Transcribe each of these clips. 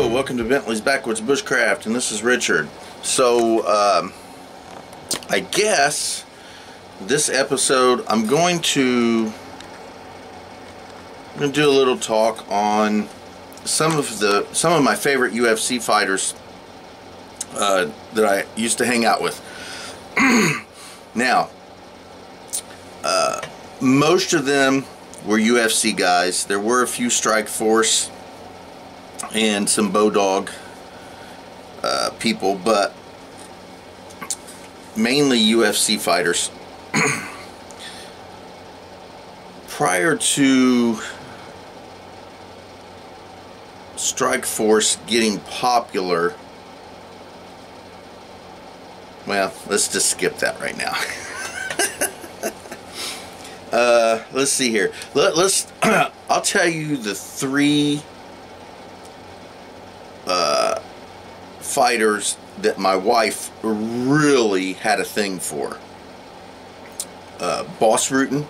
Hello, welcome to Bentley's Backwoods Bushcraft, and this is Richard. So, I guess this episode I'm going to do a little talk on some of my favorite UFC fighters that I used to hang out with. Now, most of them were UFC guys. There were a few Strike Force and some Bodog people, but mainly UFC fighters. Prior to Strike Force getting popular, well, let's just skip that right now. Let's see here. Let's I'll tell you the three fighters that my wife really had a thing for. Boss Rutan,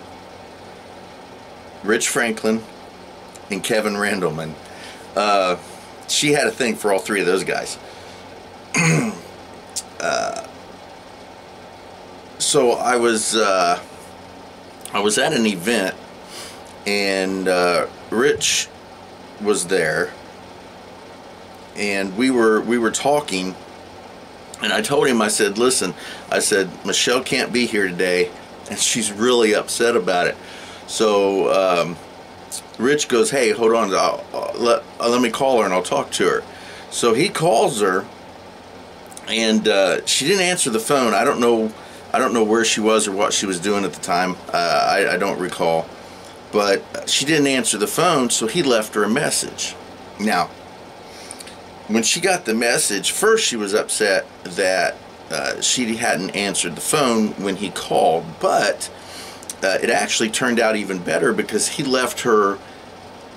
Rich Franklin, and Kevin Randleman. She had a thing for all three of those guys. So I was at an event, and Rich was there, and we were talking, and I told him, I said, listen, I said, Michelle can't be here today, and she's really upset about it. So Rich goes, hey, hold on, let me call her and I'll talk to her. So he calls her, and she didn't answer the phone. I don't know where she was or what she was doing at the time. I don't recall. But she didn't answer the phone, so he left her a message. Now, when she got the message, first she was upset that she hadn't answered the phone when he called, but it actually turned out even better because he left her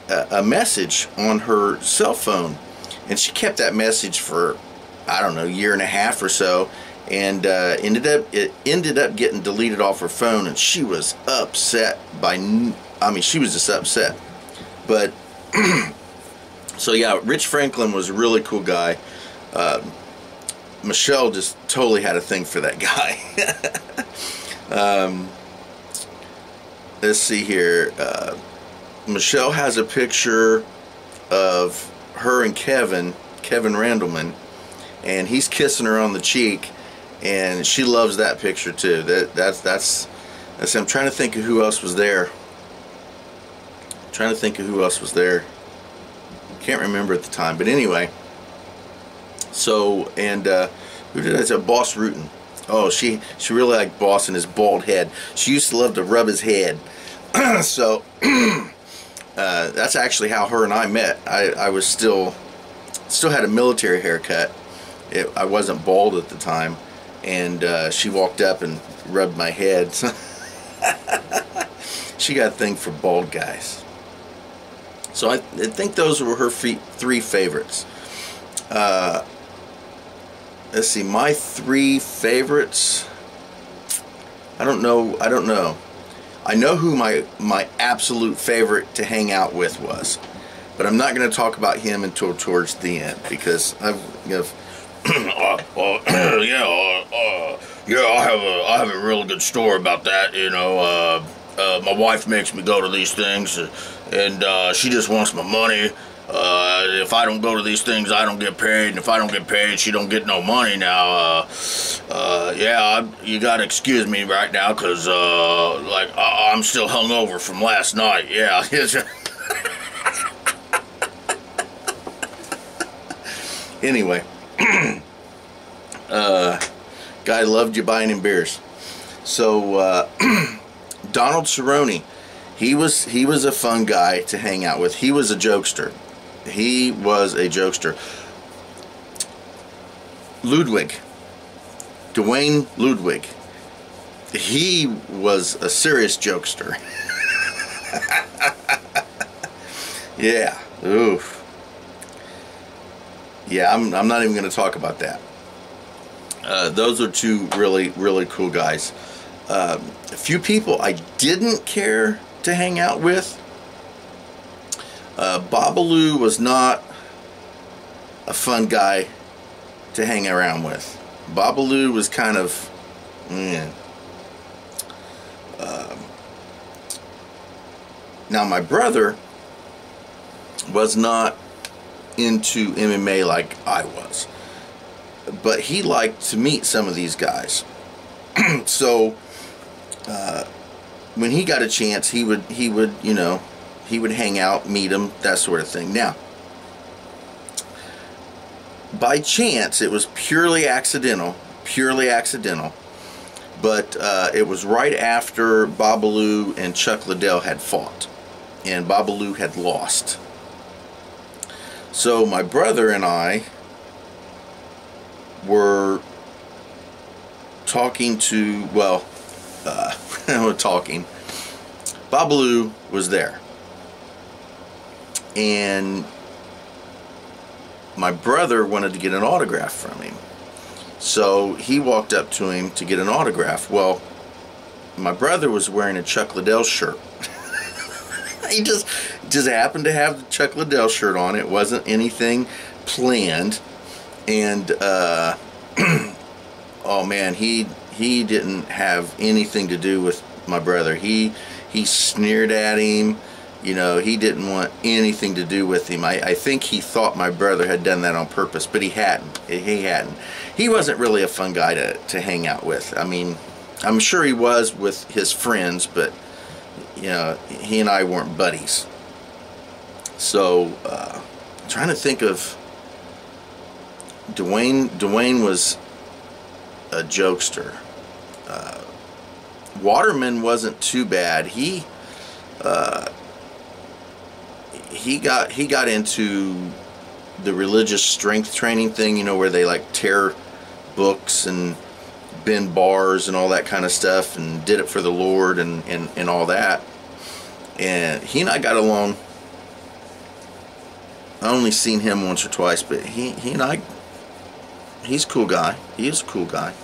a message on her cell phone, and she kept that message for, I don't know, a year and a half or so, and it ended up getting deleted off her phone, and she was upset she was just upset. But so yeah, Rich Franklin was a really cool guy. Michelle just totally had a thing for that guy. Let's see here. Michelle has a picture of her and Kevin Randleman, and he's kissing her on the cheek, and she loves that picture too. That's I'm trying to think of who else was there. Can't remember at the time, but anyway. So, and who did I say? Boss Rutan. Oh, she really liked Boss and his bald head. She used to love to rub his head. So that's actually how her and I met. I was still had a military haircut. I wasn't bald at the time, and she walked up and rubbed my head. She got a thing for bald guys. So I think those were her three favorites. Let's see, my three favorites. I don't know. I know who my absolute favorite to hang out with was, but I'm not going to talk about him until towards the end, because I have a real good story about that. You know, my wife makes me go to these things, and she just wants my money. If I don't go to these things, I don't get paid, and if I don't get paid, she don't get no money. Now, yeah, you gotta excuse me right now, cause I'm still hungover from last night. Yeah. Anyway, guy loved you buying him beers. So Donald Cerrone, he was a fun guy to hang out with. He was a jokester. Dwayne Ludwig, he was a serious jokester. Yeah, oof. Yeah, I'm not even going to talk about that. Those are two really, really cool guys. A few people I didn't care to hang out with. Babalu was not a fun guy to hang around with. Babalu was kind of, now my brother was not into MMA like I was, but he liked to meet some of these guys. So when he got a chance, he would hang out, meet them, that sort of thing. Now, by chance, it was purely accidental, but it was right after Babalu and Chuck Liddell had fought, and Babalu had lost. So my brother and I were talking to, talking. Babalu was there, and my brother wanted to get an autograph from him. So he walked up to him to get an autograph. Well, my brother was wearing a Chuck Liddell shirt. He just happened to have the Chuck Liddell shirt on. It wasn't anything planned. And oh man, he didn't have anything to do with my brother. He sneered at him. You know, he didn't want anything to do with him. I think he thought my brother had done that on purpose, but he hadn't. He wasn't really a fun guy to hang out with. I mean, I'm sure he was with his friends, but, you know, he and I weren't buddies. So, I'm trying to think of Dwayne. Dwayne was a jokester. Waterman wasn't too bad. He got into the religious strength training thing, you know, where they like tear books and bend bars and all that kind of stuff, and did it for the Lord and all that. And he and I got along. I only seen him once or twice, but he and I, he's a cool guy. He is a cool guy.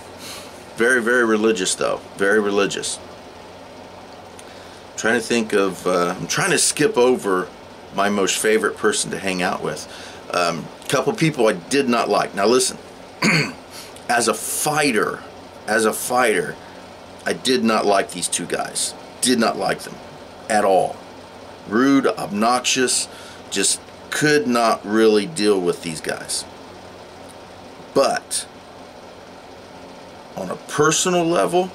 Very, very religious though. Very religious. I'm trying to think of, I'm trying to skip over my most favorite person to hang out with. A couple people I did not like. Now listen, as a fighter, I did not like these two guys. Did not like them at all. Rude, obnoxious, just could not really deal with these guys. But on a personal level,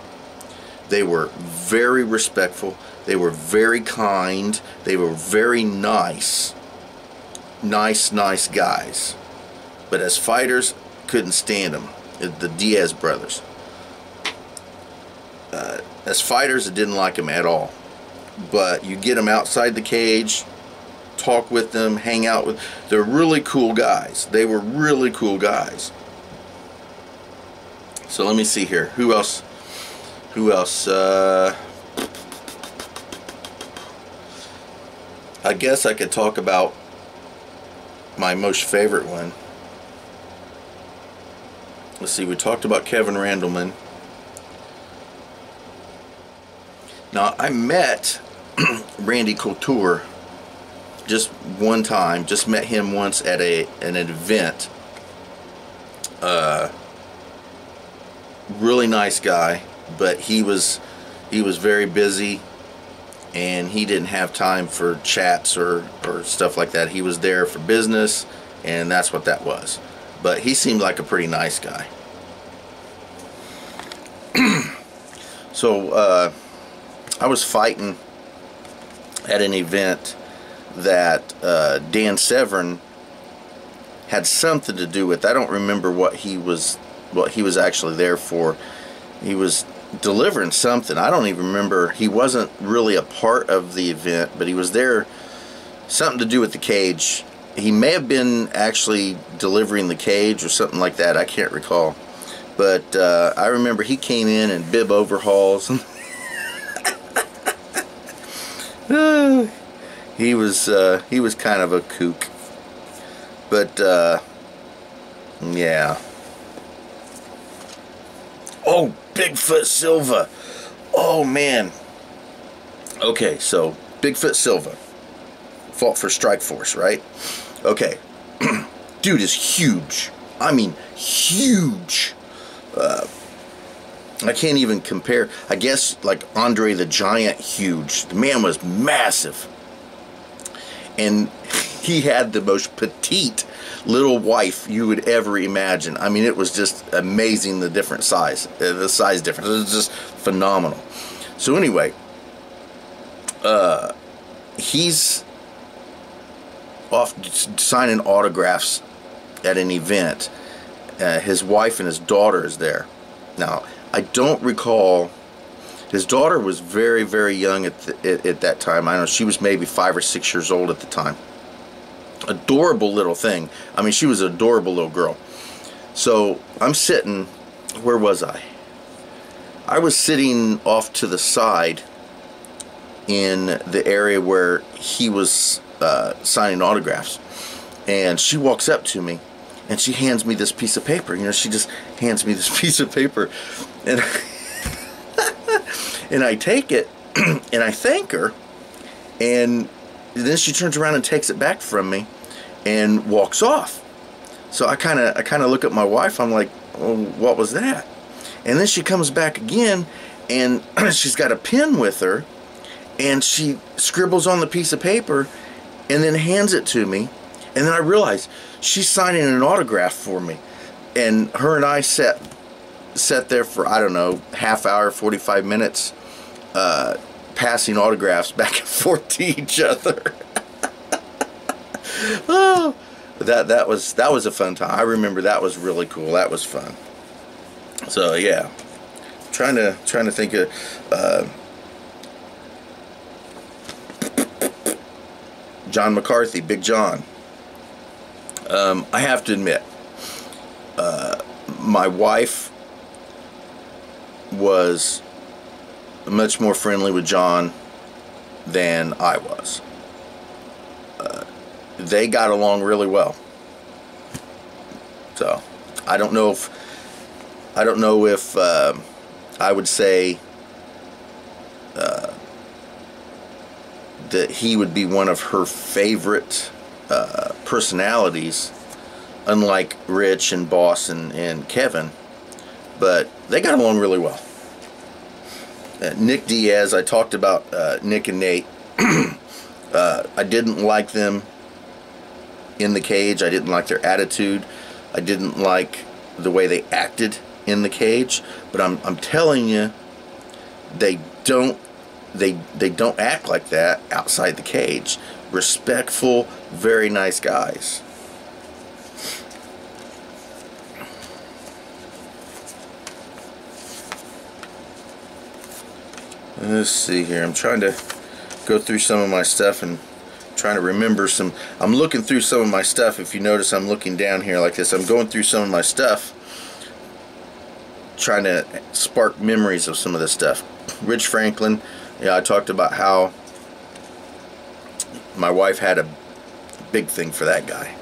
they were very respectful. They were very kind. They were very nice. Nice guys. But as fighters, couldn't stand them. The Diaz brothers. As fighters, I didn't like them at all. But you get them outside the cage, talk with them, hang out with. They're really cool guys. They were really cool guys. So let me see here. Who else? I guess I could talk about my most favorite one. Let's see, we talked about Kevin Randleman. Now, I met Randy Couture just one time. Just met him once at an event. Really nice guy, but he was very busy, and he didn't have time for chats or stuff like that. He was there for business, and that's what that was. But he seemed like a pretty nice guy. So I was fighting at an event that Dan Severn had something to do with. I don't remember what he was actually there for. He was delivering something. I don't even remember. He wasn't really a part of the event, but he was there, something to do with the cage. He may have been actually delivering the cage or something like that. I can't recall. But I remember he came in bib overhauls. He was kind of a kook. But yeah. Oh, Bigfoot Silva. Oh man. Okay, so Bigfoot Silva fought for Strikeforce, right? Okay. Dude is huge. I mean, huge. I can't even compare. I guess like Andre the Giant, huge. The man was massive. And he had the most petite little wife you would ever imagine. I mean, it was just amazing, the different size. The size difference. It was just phenomenal. So anyway, he's off signing autographs at an event. His wife and his daughter is there. Now, I don't recall. His daughter was very, very young at that time. I don't know, she was maybe 5 or 6 years old at the time. Adorable little thing. I mean, she was an adorable little girl. So I'm sitting, where was I? I was sitting off to the side in the area where he was signing autographs. And she walks up to me and she hands me this piece of paper. You know, she just hands me this piece of paper. And and I take it and I thank her, and then she turns around and takes it back from me and walks off. So I kind of look at my wife. I'm like, oh, what was that? And then she comes back again, and she's got a pen with her, and she scribbles on the piece of paper and then hands it to me. And then I realize she's signing an autograph for me. And her and I sat there for, I don't know, half hour, 45 minutes, passing autographs back and forth to each other. Oh, that was a fun time. I remember that was really cool. That was fun. So yeah, trying to think of John McCarthy, Big John. I have to admit, my wife was much more friendly with John than I was. They got along really well. So I don't know if I would say that he would be one of her favorite personalities, unlike Rich and Boss and Kevin, but they got along really well. Nick Diaz, I talked about Nick and Nate. I didn't like them in the cage. I didn't like their attitude. I didn't like the way they acted in the cage. But I'm telling you, they don't act like that outside the cage. Respectful, very nice guys. Let's see here. I'm trying to go through some of my stuff and trying to remember some. I'm looking through some of my stuff. If you notice, I'm looking down here like this. I'm going through some of my stuff, trying to spark memories of some of this stuff. Rich Franklin. Yeah, I talked about how my wife had a big thing for that guy.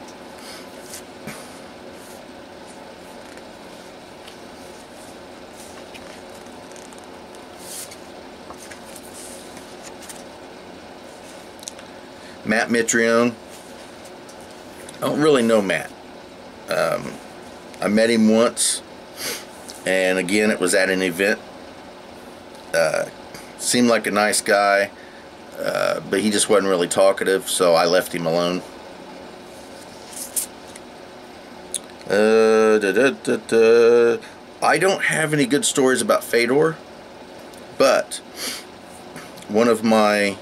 Matt Mitrione. I don't really know Matt. I met him once, and again it was at an event. Seemed like a nice guy, but he just wasn't really talkative, so I left him alone. I don't have any good stories about Fedor, but one of my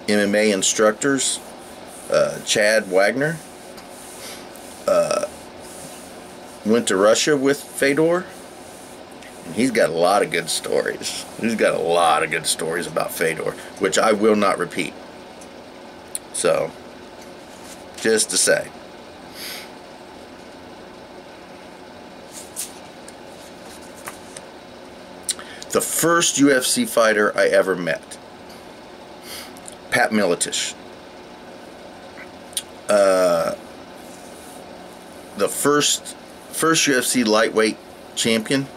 MMA instructors, Chad Wagner, went to Russia with Fedor. He's got a lot of good stories. He's got a lot of good stories about Fedor, which I will not repeat. So, just to say. The first UFC fighter I ever met, Pat Miletich. The first UFC lightweight champion.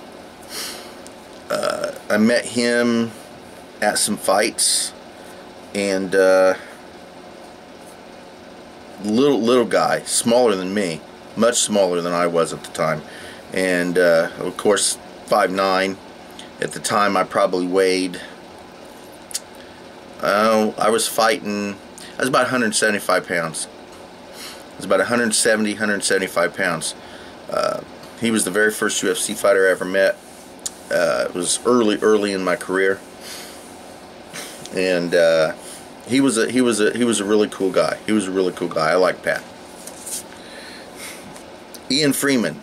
I met him at some fights, and little guy, smaller than me, much smaller than I was at the time. And of course 5'9". At the time I probably weighed, I was about 175 pounds. I was about 170, 175 pounds. He was the very first UFC fighter I ever met. It was early in my career, and he was a really cool guy. He was a really cool guy. I like Pat. Ian Freeman.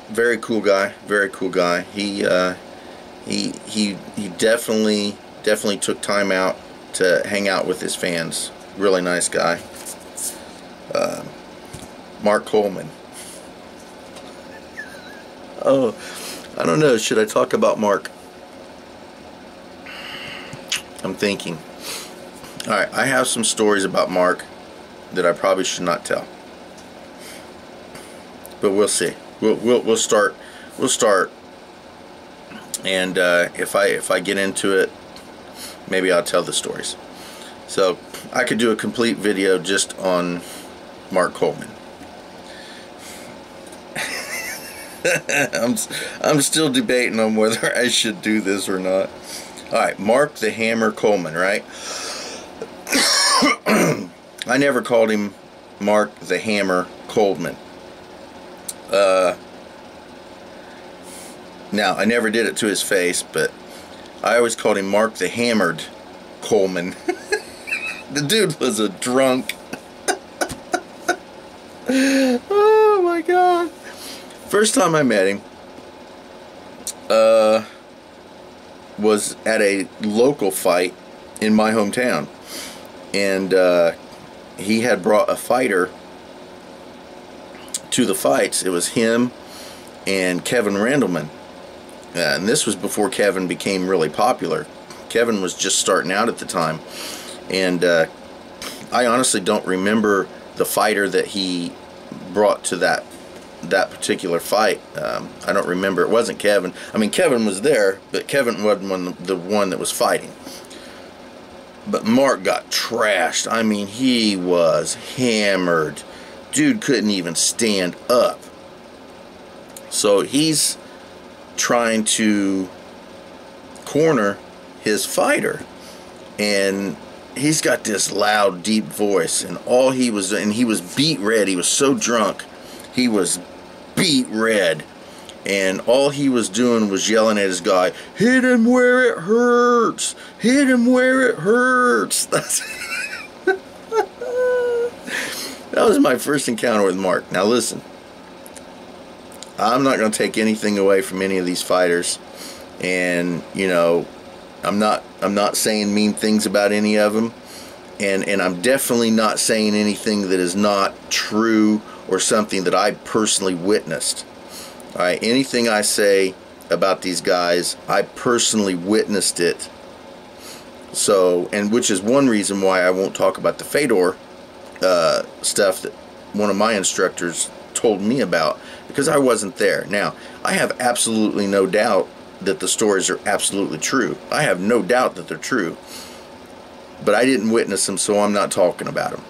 Very cool guy. Very cool guy. He definitely took time out to hang out with his fans. Really nice guy. Mark Coleman. Oh, I don't know. Should I talk about Mark? I'm thinking. Alright, I have some stories about Mark that I probably should not tell. But we'll see. We'll start. And if I get into it, maybe I'll tell the stories. So I could do a complete video just on Mark Coleman. I'm still debating on whether I should do this or not. Alright, Mark the Hammer Coleman, right? I never called him Mark the Hammer Coleman. Now, I never did it to his face, but I always called him Mark the Hammered Coleman. The dude was a drunk. Oh my God. First time I met him was at a local fight in my hometown. And he had brought a fighter to the fights. It was him and Kevin Randleman. And this was before Kevin became really popular. Kevin was just starting out at the time. And I honestly don't remember the fighter that he brought to that particular fight. I don't remember. It wasn't Kevin. I mean, Kevin was there, but Kevin wasn't the one that was fighting. But Mark got trashed. I mean, he was hammered. Dude couldn't even stand up. So he's trying to corner his fighter, and he's got this loud, deep voice, and all he was doing, and he was beat red. He was so drunk, he was beat red, and all he was doing was yelling at his guy, "Hit him where it hurts! Hit him where it hurts!" That was my first encounter with Mark. Now listen, I'm not going to take anything away from any of these fighters, and you know, I'm not saying mean things about any of them, and I'm definitely not saying anything that is not true or something that I personally witnessed. All right, anything I say about these guys, I personally witnessed it. So, and which is one reason why I won't talk about the Fedor stuff that one of my instructors told me about, because I wasn't there. Now, I have absolutely no doubt that the stories are absolutely true. I have no doubt that they're true. But I didn't witness them, so I'm not talking about them.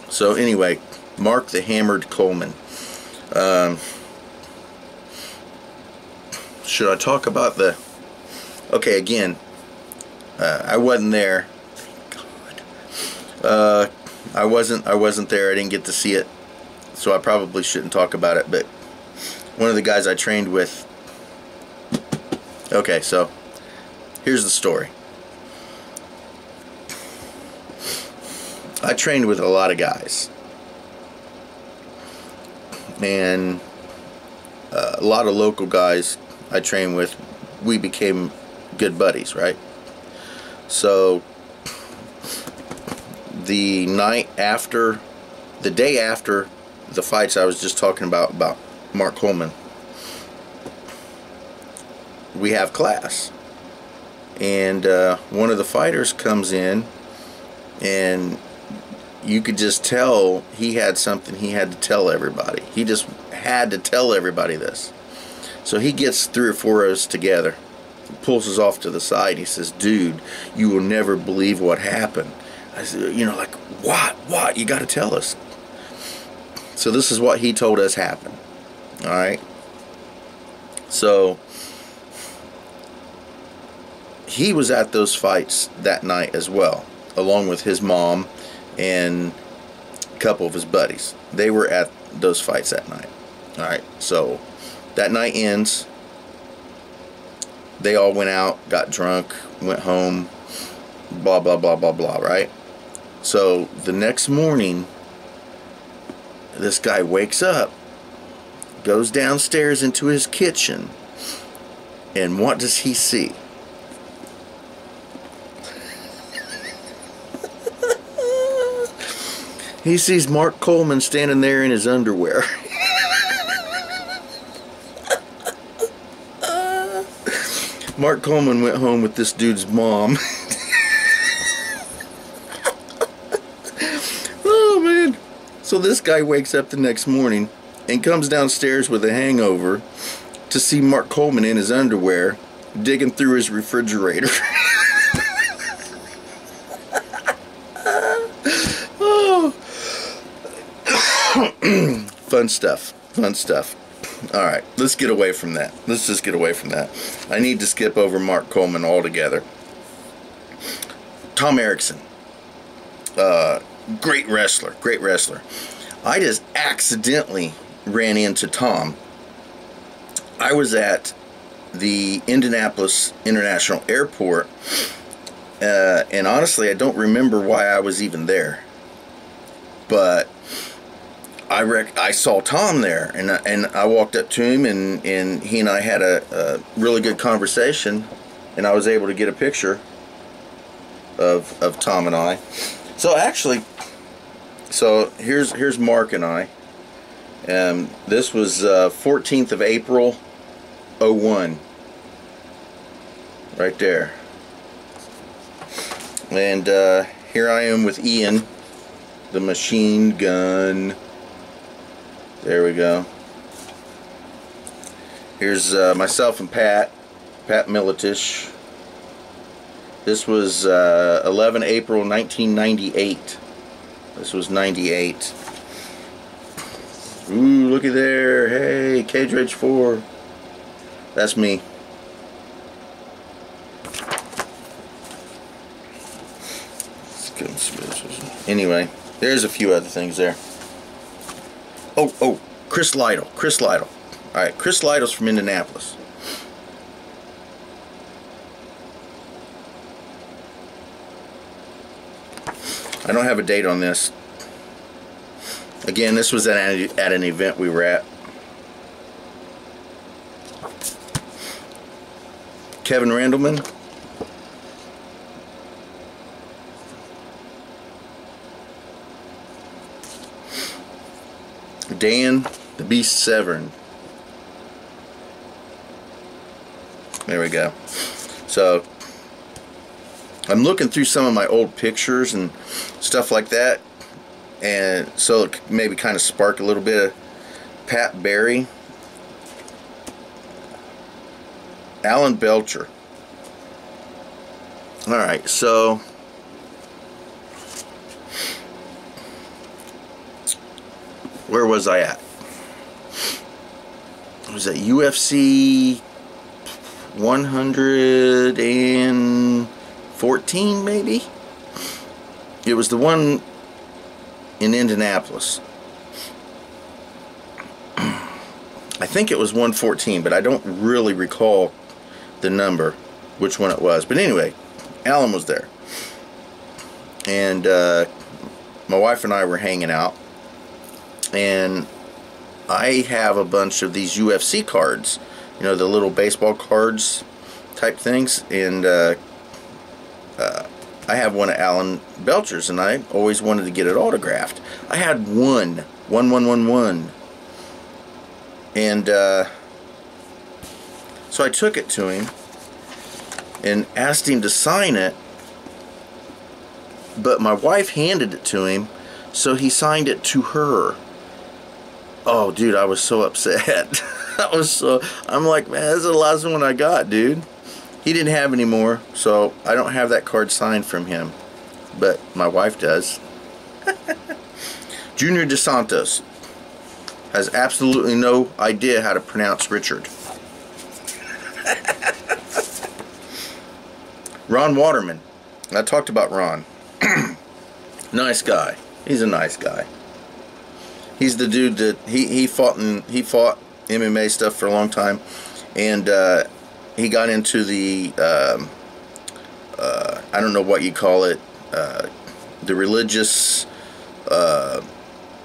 So anyway, Mark the Hammered Coleman. Should I talk about the... Okay, again, I wasn't there. Thank God. I wasn't there. I didn't get to see it, so I probably shouldn't talk about it. But one of the guys I trained with. Okay, so here's the story. I trained with a lot of guys, and a lot of local guys I trained with. We became good buddies, right? So the day after the fights I was just talking about Mark Coleman, we have class, and one of the fighters comes in, and you could just tell he had something he had to tell everybody. He just had to tell everybody this. So he gets 3 or 4 of us together, pulls us off to the side. He says, dude, you will never believe what happened. I said, you know, like, what? You got to tell us. So this is what he told us happened. All right. So he was at those fights that night as well, along with his mom and a couple of his buddies. They were at those fights that night. All right. So that night ends. They all went out, got drunk, went home, blah, blah, blah, blah, blah, right? So the next morning, this guy wakes up, goes downstairs into his kitchen, and what does he see? He sees Mark Coleman standing there in his underwear. Mark Coleman went home with this dude's mom. Oh, man. So this guy wakes up the next morning and comes downstairs with a hangover to see Mark Coleman in his underwear digging through his refrigerator. Oh. Fun stuff. Fun stuff. Alright, let's get away from that. Let's just get away from that. I need to skip over Mark Coleman altogether. Tom Erickson. Great wrestler. Great wrestler. I just accidentally ran into Tom. I was at the Indianapolis International Airport, and honestly, I don't remember why I was even there. But I saw Tom there, and I walked up to him, and he and I had a really good conversation, and I was able to get a picture of Tom and I. So actually, here's Mark and I. This was 14th of April, 01. Right there. And here I am with Ian, the machine gun. There we go. Here's myself and Pat Militish. This was 11 April 1998. This was 98. Ooh, looky there. Hey, Cage Rage 4. That's me. Anyway, there's a few other things there. Oh, Chris Lytle. Alright, Chris Lytle's from Indianapolis. I don't have a date on this. Again, this was at an event we were at. Kevin Randleman. Dan the Beast Severn. There we go. So I'm looking through some of my old pictures and stuff like that, and so it maybe kind of spark a little bit of Pat Barry, Alan Belcher. Alright, so where was I at? I was at UFC 114 maybe? It was the one in Indianapolis. I think it was 114, but I don't really recall the number, which one it was. But anyway, Alan was there. And my wife and I were hanging out. And I have a bunch of these UFC cards, you know, the little baseball cards type things, and I have one of Alan Belcher's, and I always wanted to get it autographed. I had one, and so I took it to him and asked him to sign it, but my wife handed it to him, so he signed it to her. Oh, dude, I was so upset. I'm like, man, this is the last one I got, dude. he didn't have any more, so I don't have that card signed from him, but my wife does. Junior DeSantos has absolutely no idea how to pronounce Richard. Ron Waterman. I talked about Ron. Nice guy. He's a nice guy. He's the dude that he fought MMA stuff for a long time, and he got into the I don't know what you call it, the religious.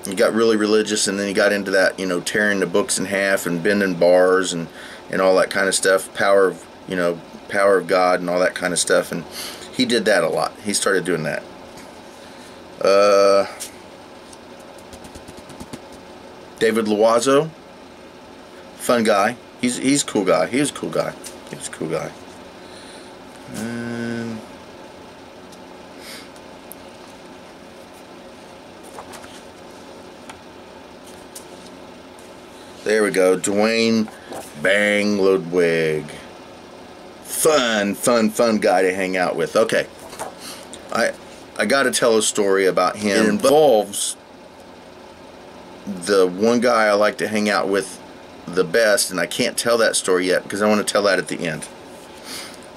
He got really religious, and then he got into that, you know, tearing the books in half and bending bars and all that kind of stuff. Power of, you know, power of God and all that kind of stuff, and he did that a lot. He started doing that. David Loiseau, fun guy. He's a cool guy. He was a cool guy. He was a cool guy. There we go. Dwayne Bang Ludwig. Fun guy to hang out with. Okay. I got to tell a story about him. It involves the one guy I like to hang out with the best, and I can't tell that story yet because I want to tell that at the end.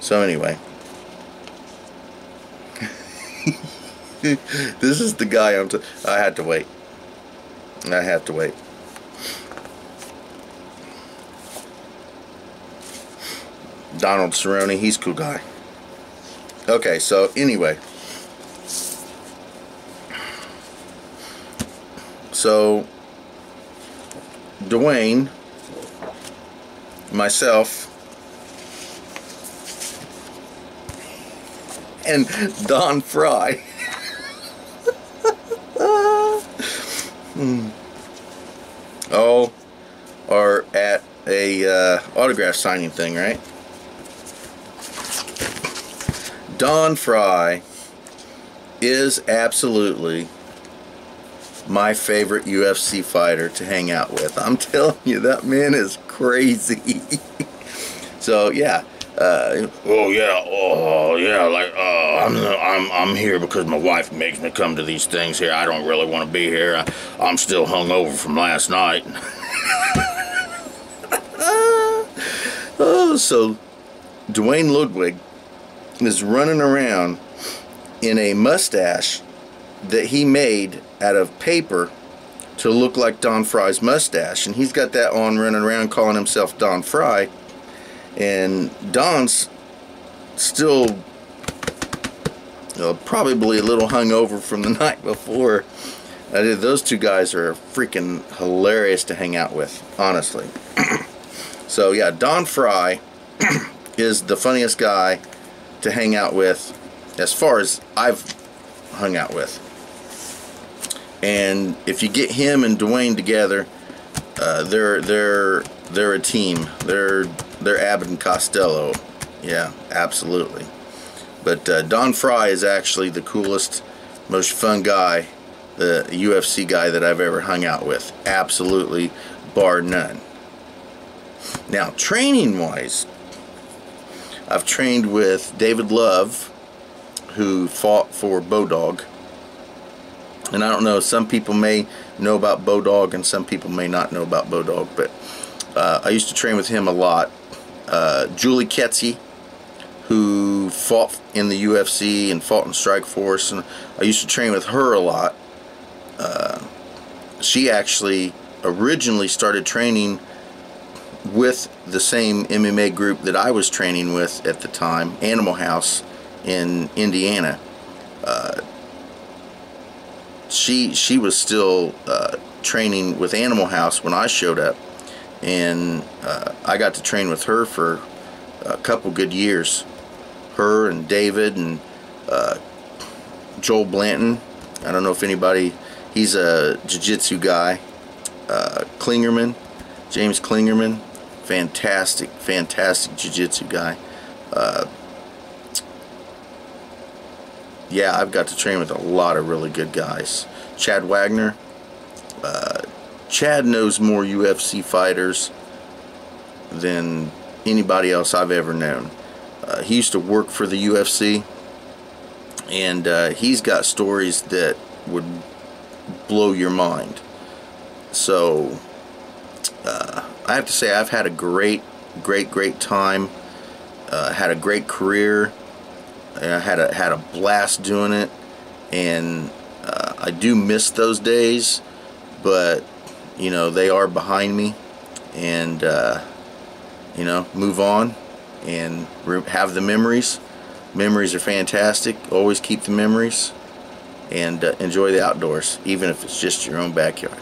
So anyway. This is the guy I had to wait. I have to wait. Donald Cerrone, he's a cool guy. Okay, so anyway. So, Dwayne, myself, and Don Fry all are at a autograph signing thing, right? Don Fry is absolutely my favorite UFC fighter to hang out with. I'm telling you, that man is crazy. So yeah, I'm here because my wife makes me come to these things here. I don't really want to be here. I'm still hungover from last night. Oh, so Dwayne Ludwig is running around in a mustache that he made out of paper to look like Don Fry's mustache, and he's got that on, running around calling himself Don Fry. And Don's still probably a little hungover from the night before. Those two guys are freaking hilarious to hang out with, honestly. So yeah, Don Fry is the funniest guy to hang out with as far as I've hung out with. And if you get him and Dwayne together, they're a team. They're Abbott and Costello. Yeah, absolutely. But Don Fry is actually the coolest, most fun guy, the UFC guy that I've ever hung out with. Absolutely, bar none. Now, training-wise, I've trained with David Love, who fought for Bodog. And I don't know, some people may know about Bodog and some people may not know about Bodog, but I used to train with him a lot. Julie Ketzi, who fought in the UFC and fought in Strikeforce, and I used to train with her a lot. She actually originally started training with the same MMA group that I was training with at the time, Animal House in Indiana. She was still training with Animal House when I showed up, and I got to train with her for a couple good years. Her and David and Joel Blanton. I don't know if anybody, he's a jiu-jitsu guy. Klingerman, James Klingerman, fantastic jiu-jitsu guy. Yeah, I've got to train with a lot of really good guys. Chad Wagner. Chad knows more UFC fighters than anybody else I've ever known. He used to work for the UFC, and he's got stories that would blow your mind. So I have to say, I've had a great time. Had a great career. I had a blast doing it, and I do miss those days, but you know, they are behind me, and you know, move on and have the memories. Memories are fantastic. Always keep the memories, and enjoy the outdoors, even if it's just your own backyard.